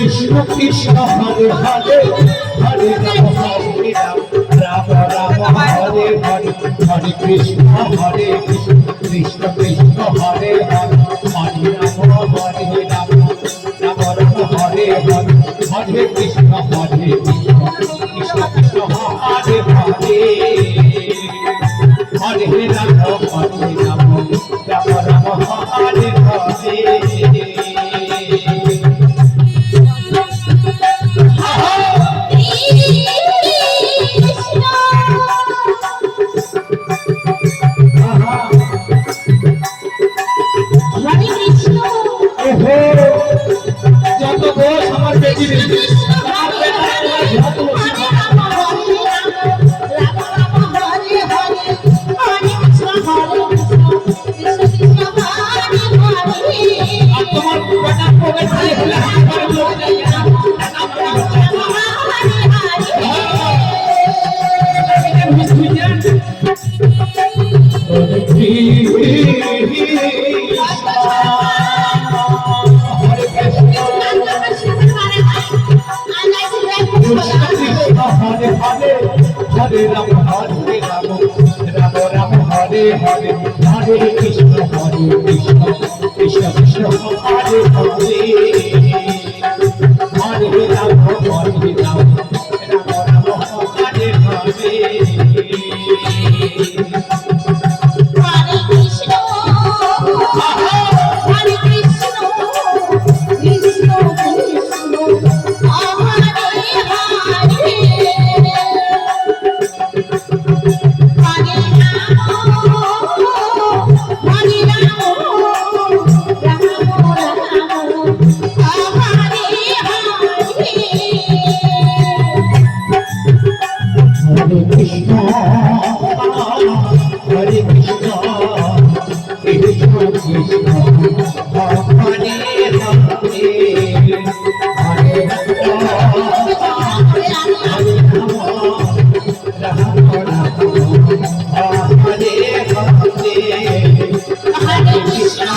কৃষ্ণ কৃষ্ণ হরে হরে হরে রাম রাম রাম হরে হরে হরে কৃষ্ণ হরে কৃষ্ণ কৃষ্ণ কৃষ্ণ হরে হরে হরে রাম হরে রাম রাম রাম হরে হরে হরে কৃষ্ণ হরে কৃষ্ণ কৃষ্ণ কৃষ্ণ হরে হরে হরে রাম হরে রাম রাম রাম হরে হরে যত দোষ আমার বেটি हरे हरे हरे राम राम राम हरे हरे हरे कृष्ण कृष्ण कृष्ण कृष्ण हरे हरे हरे राम हरे राम राम राम हरे हरे Hare Krishna